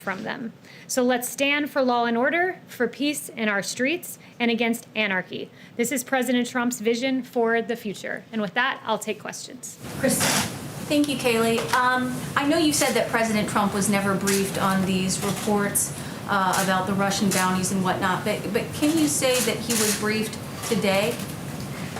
from them. So let's stand for law and order, for peace in our streets, and against anarchy. This is President Trump's vision for the future. And with that, I'll take questions. Kristen. Thank you, Kayleigh. I know you said that President Trump was never briefed on these reports about the Russian bounties and whatnot, but can you say that he was briefed today?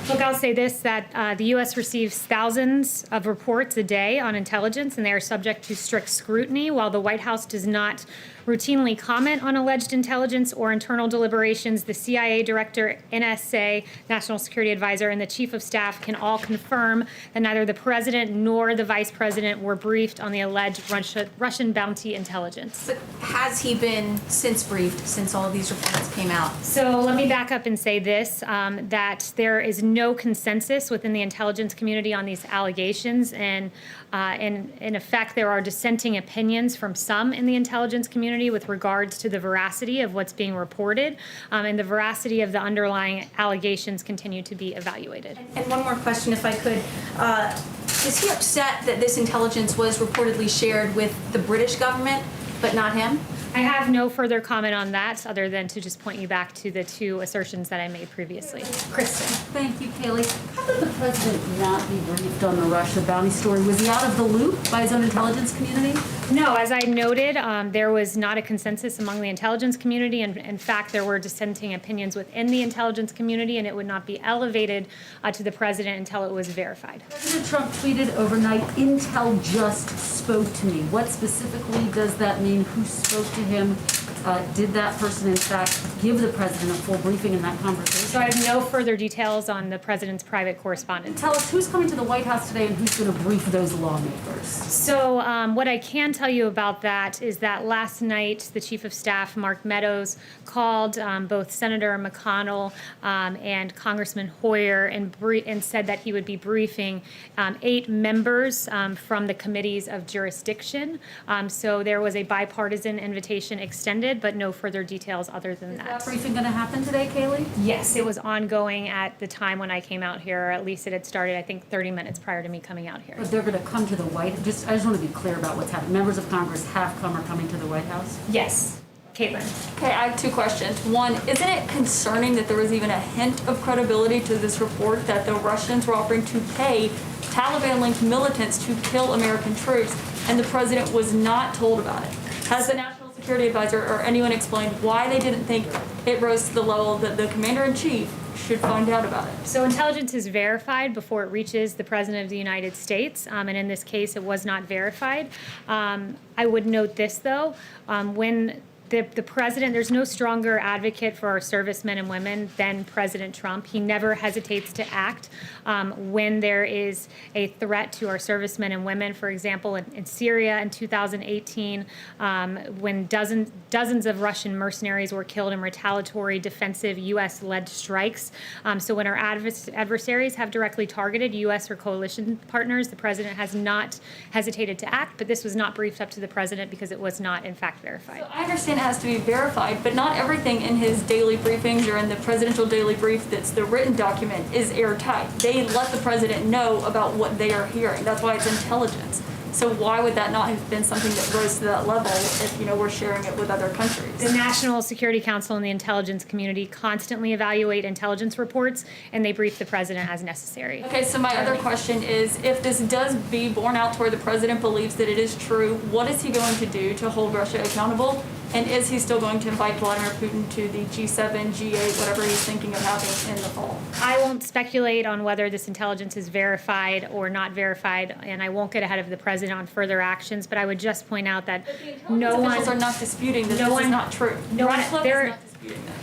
Look, I'll say this, that the U.S. receives thousands of reports a day on intelligence, and they are subject to strict scrutiny. While the White House does not routinely comment on alleged intelligence or internal deliberations, the CIA director, NSA, National Security Advisor, and the Chief of Staff can all confirm that neither the President nor the Vice President were briefed on the alleged Russian bounty intelligence. But has he been since since all of these reports came out? So let me back up and say this, that there is no consensus within the intelligence community on these allegations, and in effect, there are dissenting opinions from some in the intelligence community with regards to the veracity of what's being reported, and the veracity of the underlying allegations continue to be evaluated. And one more question, if I could. Is he upset that this intelligence was reportedly shared with the British government, but not him? I have no further comment on that other than to just point you back to the two assertions that I made previously. Kristen. Thank you, Kayleigh. How did the president not be briefed on the Russia bounty story? Was he out of the loop by his own intelligence community? No, as I noted, there was not a consensus among the intelligence community, and in fact, there were dissenting opinions within the intelligence community, and it would not be elevated to the president until it was verified. President Trump tweeted overnight, "Intel just spoke to me." What specifically does that mean? Who spoke to him? Did that person, in fact, give the president a full briefing in that conversation? So I have no further details on the president's private correspondence. Tell us who's coming to the White House today and who's going to brief those lawmakers. So what I can tell you about that is that last night, the Chief of Staff, Mark Meadows, called both Senator McConnell and Congressman Hoyer and said that he would be briefing 8 members from the committees of jurisdiction. So there was a bipartisan invitation extended, but no further details other than that. Is that briefing going to happen today, Kayleigh? Yes, it was ongoing at the time when I came out here, or at least it had started, I think, 30 minutes prior to me coming out here. But they're going to come to the White House. I just want to be clear about what's happening. Members of Congress are coming to the White House? Yes. Caitlin. Okay, I have 2 questions. One, isn't it concerning that there was even a hint of credibility to this report that the Russians were offering to pay Taliban-linked militants to kill American troops, and the president was not told about it? Has the National Security Advisor or anyone explained why they didn't think it rose to the level that the commander-in-chief should find out about it? So intelligence is verified before it reaches the President of the United States, and in this case, it was not verified. I would note this, though, when the president, there's no stronger advocate for our servicemen and women than President Trump. He never hesitates to act when there is a threat to our servicemen and women. For example, in Syria in 2018, when dozens of Russian mercenaries were killed in retaliatory defensive U.S.-led strikes. So when our adversaries have directly targeted U.S. or coalition partners, the president has not hesitated to act, but this was not briefed up to the president because it was not, in fact, verified. So I understand it has to be verified, but not everything in his daily briefings or in the presidential daily brief that's the written document is airtight. They let the president know about what they are hearing. That's why it's intelligence. So why would that not have been something that rose to that level if, we're sharing it with other countries? The National Security Council and the intelligence community constantly evaluate intelligence reports, and they brief the president as necessary. Okay, so my other question is, if this does be borne out to where the president believes that it is true, what is he going to do to hold Russia accountable? And is he still going to invite Vladimir Putin to the G7, G8, whatever he's thinking of having in the fall? I won't speculate on whether this intelligence is verified or not verified, and I won't get ahead of the president on further actions, but I would just point out that officials are not disputing that this is not true. There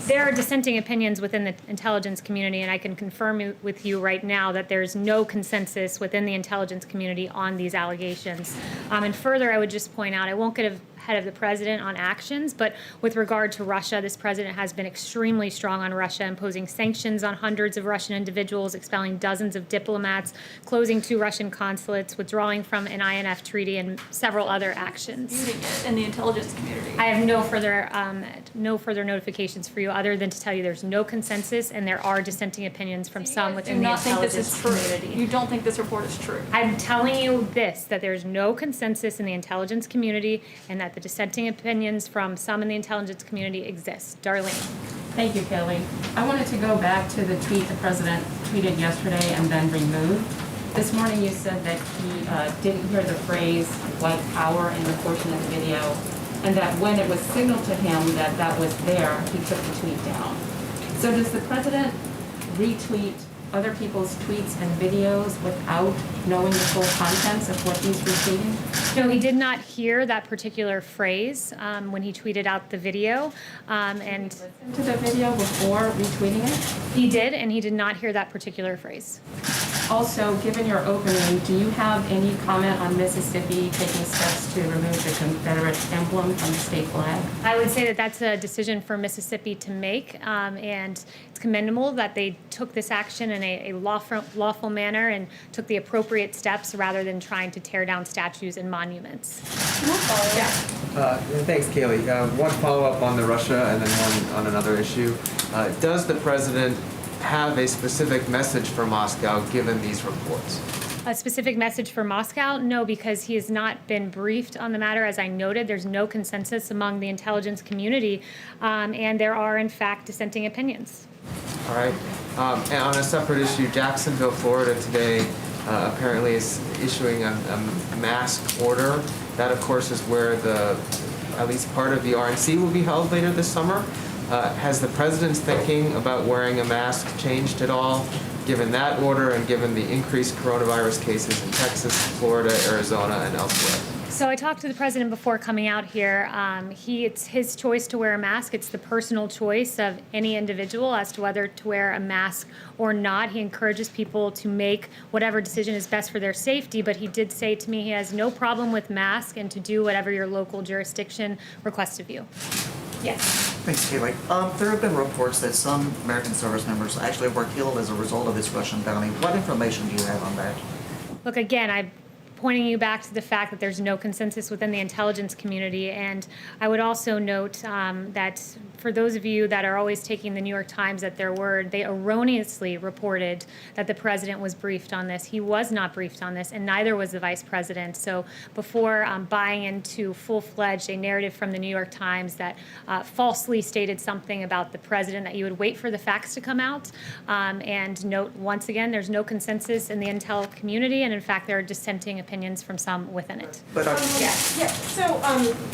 There are dissenting opinions within the intelligence community, and I can confirm with you right now that there's no consensus within the intelligence community on these allegations. And further, I would just point out, I won't get ahead of the president on actions, but with regard to Russia, this president has been extremely strong on Russia, imposing sanctions on hundreds of Russian individuals, expelling dozens of diplomats, closing 2 Russian consulates, withdrawing from an INF treaty, and several other actions. Disputing it in the intelligence community. I have no further notifications for you other than to tell you there's no consensus, and there are dissenting opinions from some within the intelligence community. You don't think this report is true? I'm telling you this, that there's no consensus in the intelligence community, and that the dissenting opinions from some in the intelligence community exist. Darlene. Thank you, Kayleigh. I wanted to go back to the tweet the president tweeted yesterday and then removed. This morning you said that he didn't hear the phrase white power in the portion of the video, and that when it was signaled to him that that was there, he took the tweet down. So does the president retweet other people's tweets and videos without knowing the full contents of what he's retweeting? No, he did not hear that particular phrase when he tweeted out the video, and Listen to the video before retweeting it? he did, and he did not hear that particular phrase. Also, given your opening, do you have any comment on Mississippi taking steps to remove the Confederate emblem from the state flag? I would say that that's a decision for Mississippi to make, and it's commendable that they took this action in a lawful manner and took the appropriate steps rather than trying to tear down statues and monuments. Thanks, Kayleigh. One follow-up on the Russia and then one on another issue. Does the president have a specific message for Moscow given these reports? A specific message for Moscow? No, because he has not been briefed on the matter. As I noted, there's no consensus among the intelligence community, and there are, in fact, dissenting opinions. All right. And on a separate issue, Jacksonville, Florida today apparently is issuing a mask order. That, of course, is where at least part of the RNC will be held later this summer. Has the president's thinking about wearing a mask changed at all, given that order and given the increased coronavirus cases in Texas, Florida, Arizona, and elsewhere? So I talked to the president before coming out here. It's his choice to wear a mask. It's the personal choice of any individual as to whether to wear a mask or not. He encourages people to make whatever decision is best for their safety, but he did say to me he has no problem with masks and to do whatever your local jurisdiction requests of you. Yes. Thanks, Kayleigh. There have been reports that some American service members actually were killed as a result of this Russian bounty. What information do you have on that? Look, again, I'm pointing you back to the fact that there's no consensus within the intelligence community. And I would also note that for those of you that are always taking the New York Times at their word, they erroneously reported that the president was briefed on this. He was not briefed on this, and neither was the vice president. So before buying into full-fledged a narrative from the New York Times that falsely stated something about the president, that you would wait for the facts to come out. And note, once again, there's no consensus in the intel community, and in fact, there are dissenting opinions from some within it. But Yeah. So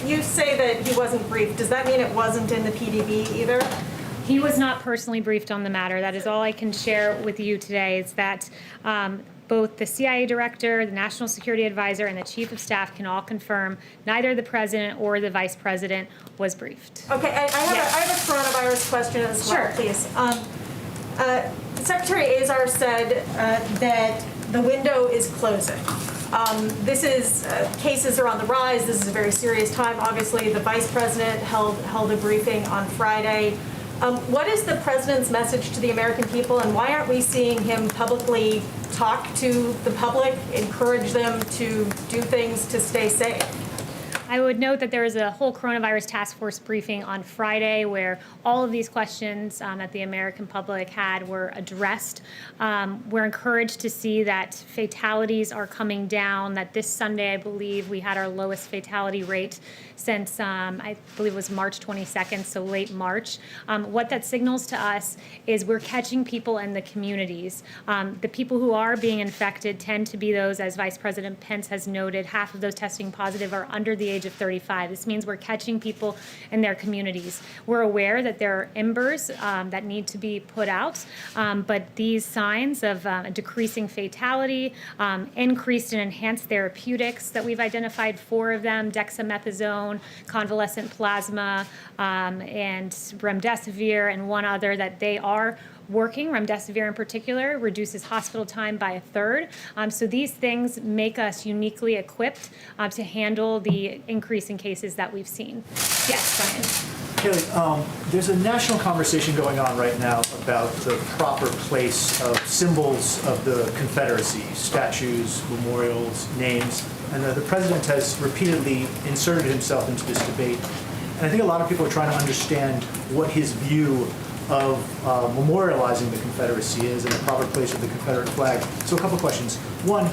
you say that he wasn't briefed. Does that mean it wasn't in the PDB either? He was not personally briefed on the matter. That is all I can share with you today, is that both the CIA director, the national security advisor, and the chief of staff can all confirm neither the president or the vice president was briefed. Okay, I have a coronavirus question as well, Sure. please. Secretary Azar said that the window is closing. Cases are on the rise. This is a very serious time. Obviously, the vice president held a briefing on Friday. What is the president's message to the American people, and why aren't we seeing him publicly talk to the public, encourage them to do things to stay safe? I would note that there was a whole coronavirus task force briefing on Friday where all of these questions that the American public had were addressed. We're encouraged to see that fatalities are coming down, that this Sunday, I believe, we had our lowest fatality rate since, I believe it was March 22nd, so late March. What that signals to us is we're catching people in the communities. The people who are being infected tend to be those, as Vice President Pence has noted, half of those testing positive are under the age of 35. This means we're catching people in their communities. We're aware that there are embers that need to be put out, but these signs of a decreasing fatality, increased and enhanced therapeutics that we've identified, 4 of them, dexamethasone, convalescent plasma, and remdesivir, and one other, that they are working. Remdesivir in particular reduces hospital time by 1/3. So these things make us uniquely equipped to handle the increase in cases that we've seen. Yes, Brian. Kayleigh, there's a national conversation going on right now about the proper place of symbols of the Confederacy, statues, memorials, names, and the president has repeatedly inserted himself into this debate. And I think a lot of people are trying to understand what his view of memorializing the Confederacy is and the proper place of the Confederate flag. So a couple questions. One,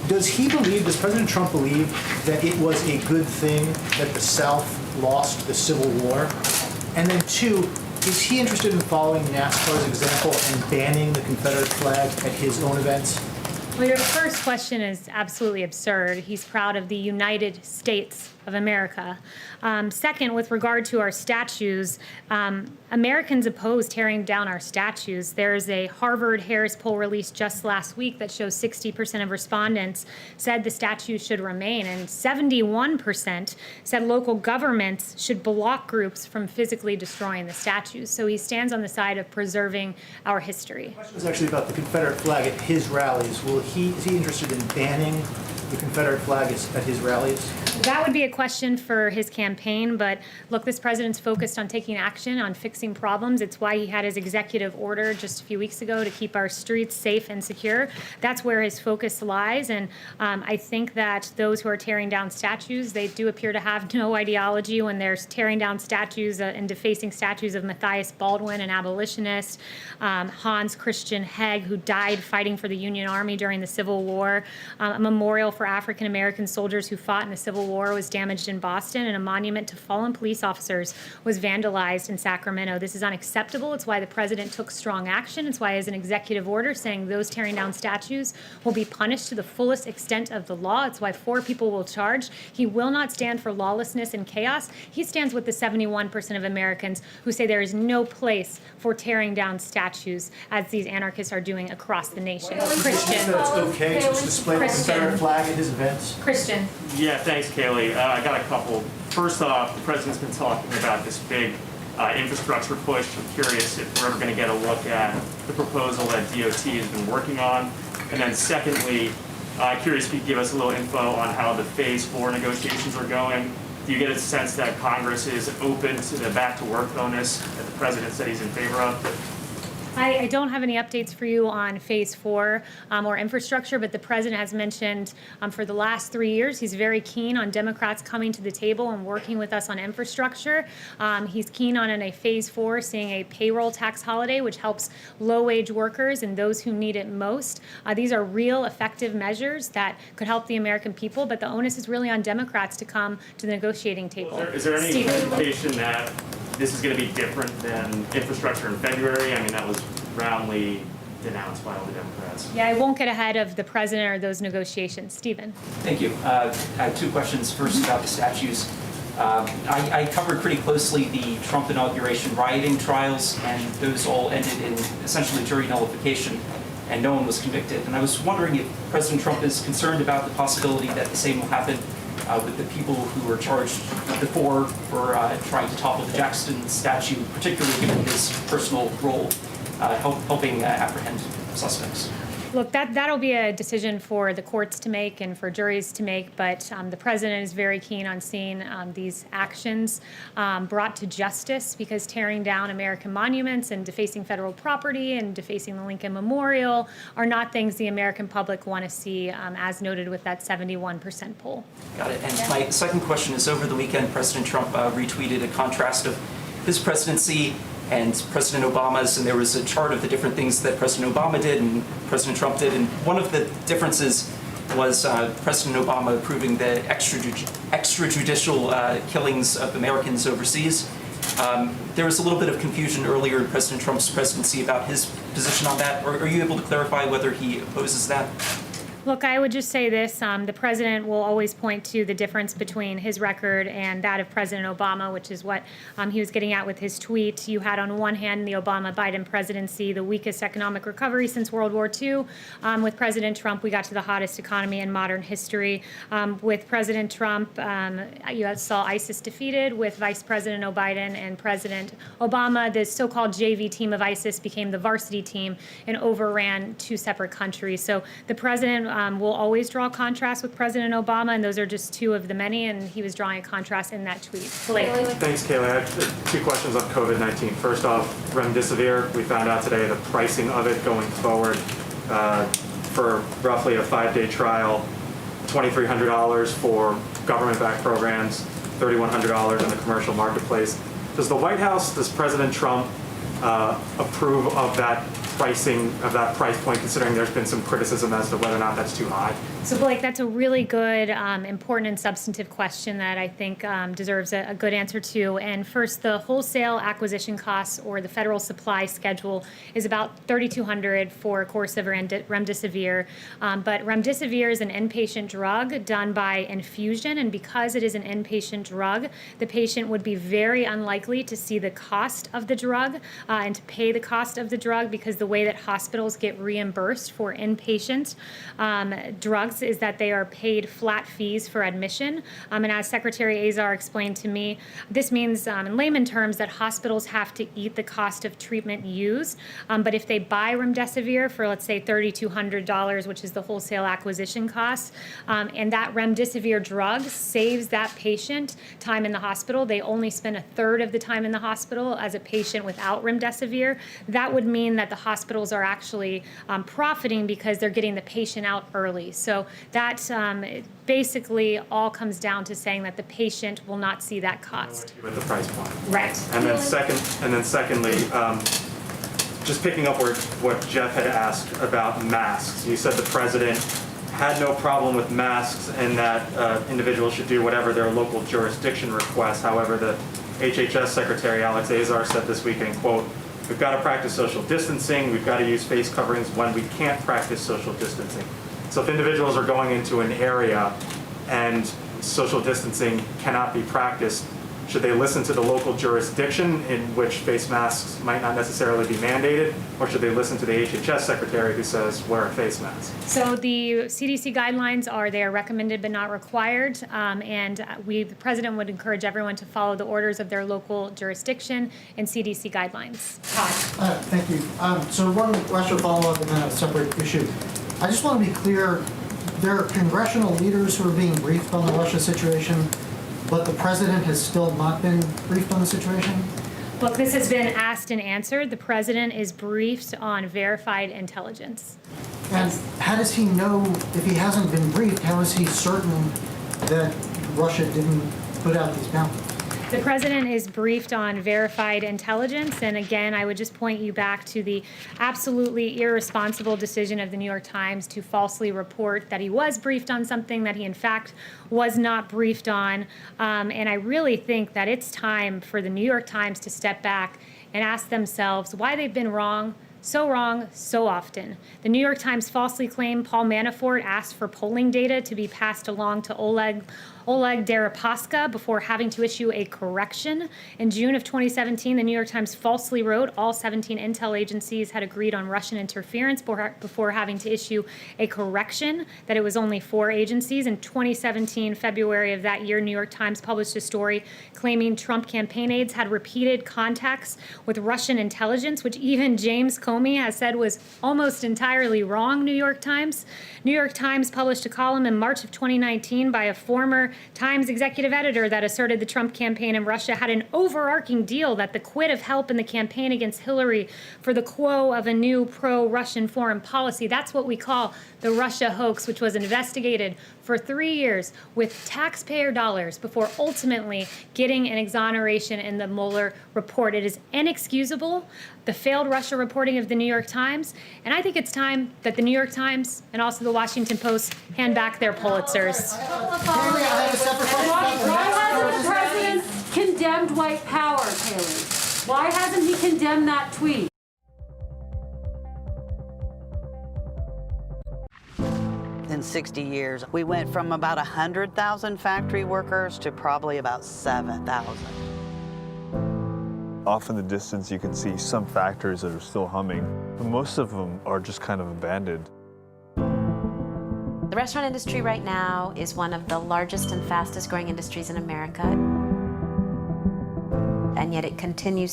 Does President Trump believe that it was a good thing that the South lost the Civil War? And then two, is he interested in following NASCAR's example and banning the Confederate flag at his own events? Well, your first question is absolutely absurd. He's proud of the United States of America. Second, with regard to our statues, Americans oppose tearing down our statues. There's a Harvard-Harris poll released just last week that shows 60% of respondents said the statues should remain, and 71% said local governments should block groups from physically destroying the statues. So he stands on the side of preserving our history. The question was actually about the Confederate flag at his rallies. Is he interested in banning the Confederate flag at his rallies? That would be a question for his campaign, but look, this president's focused on taking action, on fixing problems. It's why he had his executive order just a few weeks ago to keep our streets safe and secure. That's where his focus lies, and I think that those who are tearing down statues, they do appear to have no ideology when they're tearing down statues and defacing statues of Matthias Baldwin, an abolitionist, Hans Christian Heg, who died fighting for the Union Army during the Civil War, a memorial for African American soldiers who fought in the Civil War was damaged in Boston, and a monument to fallen police officers was vandalized in Sacramento. This is unacceptable. It's why the president took strong action. It's why he has an executive order saying those tearing down statues will be punished to the fullest extent of the law. It's why 4 people will charge. He will not stand for lawlessness and chaos. He stands with the 71% of Americans who say there is no place for tearing down statues, as these anarchists are doing across the nation. Christian. That it's okay to display the Confederate flag at his events? Christian. Yeah, thanks, Kayleigh. I got a couple. First off, the president's been talking about this big infrastructure push. I'm curious if we're ever going to get a look at the proposal that DOT has been working on. And then secondly, curious if you could give us a little info on how the Phase 4 negotiations are going. Do you get a sense that Congress is open to the back-to-work bonus that the president said he's in favor of? I don't have any updates for you on Phase 4 or infrastructure, but the president has mentioned for the last 3 years he's very keen on Democrats coming to the table and working with us on infrastructure. He's keen on, in a Phase 4, seeing a payroll tax holiday, which helps low-wage workers and those who need it most. These are real, effective measures that could help the American people, but the onus is really on Democrats to come to the negotiating table. Is there any indication that this is going to be different than infrastructure in February? I mean, that was roundly denounced by all the Democrats. Yeah, I won't get ahead of the president or those negotiations. Stephen. Thank you. I have 2 questions. First, about the statues. I covered pretty closely the Trump inauguration rioting trials, and those all ended in essentially jury nullification, and no one was convicted. And I was wondering if President Trump is concerned about the possibility that the same will happen with the people who were charged before for trying to topple the Jackson statue, particularly given his personal role helping apprehend suspects. Look, that'll be a decision for the courts to make and for juries to make, but the president is very keen on seeing these actions brought to justice, because tearing down American monuments and defacing federal property and defacing the Lincoln Memorial are not things the American public want to see, as noted with that 71% poll. Got it. And my second question is, over the weekend, President Trump retweeted a contrast of his presidency and President Obama's, and there was a chart of the different things that President Obama did and President Trump did, and one of the differences was President Obama approving the extrajudicial killings of Americans overseas. There was a little bit of confusion earlier in President Trump's presidency about his position on that. Are you able to clarify whether he opposes that? Look, I would just say this. The president will always point to the difference between his record and that of President Obama, which is what he was getting at with his tweet. You had, on one hand, the Obama-Biden presidency, the weakest economic recovery since World War II. With President Trump, we got to the hottest economy in modern history. With President Trump, you saw ISIS defeated. With Vice President Biden and President Obama, the so-called JV team of ISIS became the varsity team and overran 2 separate countries. So the president will always draw contrast with President Obama, and those are just 2 of the many, and he was drawing a contrast in that tweet. Thanks, Kayleigh. I have 2 questions on COVID-19. First off, remdesivir, we found out today the pricing of it going forward for roughly a 5-day trial, $2,300 for government-backed programs, $3,100 in the commercial marketplace. Does the White House, does President Trump approve of that pricing, of that price point, considering there's been some criticism as to whether or not that's too high? So Blake, that's a really good, important and substantive question that I think deserves a good answer to. And first, the wholesale acquisition costs or the federal supply schedule is about $3,200 for a course of remdesivir. But remdesivir is an inpatient drug done by infusion, and because it is an inpatient drug, the patient would be very unlikely to see the cost of the drug and to pay the cost of the drug, because the way that hospitals get reimbursed for inpatient drugs is that they are paid flat fees for admission. And as Secretary Azar explained to me, this means in layman terms that hospitals have to eat the cost of treatment used. But if they buy remdesivir for, let's say, $3,200, which is the wholesale acquisition cost, and that remdesivir drug saves that patient time in the hospital, they only spend a third of the time in the hospital as a patient without remdesivir, that would mean that the hospitals are actually profiting because they're getting the patient out early. So that basically all comes down to saying that the patient will not see that cost. With the price point. Right. And then secondly, just picking up what Jeff had asked about masks. You said the president had no problem with masks and that individuals should do whatever their local jurisdiction requests. However, the HHS Secretary Alex Azar said this weekend, quote, "We've got to practice social distancing. We've got to use face coverings when we can't practice social distancing." So if individuals are going into an area and social distancing cannot be practiced, should they listen to the local jurisdiction in which face masks might not necessarily be mandated, or should they listen to the HHS secretary who says wear a face mask? So the CDC guidelines they are recommended but not required, and the president would encourage everyone to follow the orders of their local jurisdiction and CDC guidelines. Todd. Thank you. So one question follow-up and then a separate issue. I just want to be clear, there are congressional leaders who are being briefed on the Russia situation, but the president has still not been briefed on the situation? Look, this has been asked and answered. The president is briefed on verified intelligence. And how does he know, if he hasn't been briefed, how is he certain that Russia didn't put out these bounties? The president is briefed on verified intelligence, and again, I would just point you back to the absolutely irresponsible decision of the New York Times to falsely report that he was briefed on something that he in fact was not briefed on. And I really think that it's time for the New York Times to step back and ask themselves why they've been wrong so often. The New York Times falsely claimed Paul Manafort asked for polling data to be passed along to Oleg Deripaska before having to issue a correction. In June of 2017, the New York Times falsely wrote all 17 intel agencies had agreed on Russian interference before having to issue a correction that it was only 4 agencies. In 2017, February of that year, New York Times published a story claiming Trump campaign aides had repeated contacts with Russian intelligence, which even James Comey has said was almost entirely wrong, New York Times. New York Times published a column in March of 2019 by a former Times executive editor that asserted the Trump campaign in Russia had an overarching deal that the quid of help in the campaign against Hillary for the quo of a new pro-Russian foreign policy. That's what we call the Russia hoax, which was investigated for 3 years with taxpayer dollars before ultimately getting an exoneration in the Mueller report. It is inexcusable, the failed Russia reporting of the New York Times, and I think it's time that the New York Times and also the Washington Post hand back their Pulitzers. Why hasn't the president condemned white power, Kayleigh? Why hasn't he condemned that tweet? In 60 years, we went from about 100,000 factory workers to probably about 7,000. Off in the distance, you can see some factories that are still humming, but most of them are just kind of abandoned. The restaurant industry right now is one of the largest and fastest growing industries in America, and yet it continues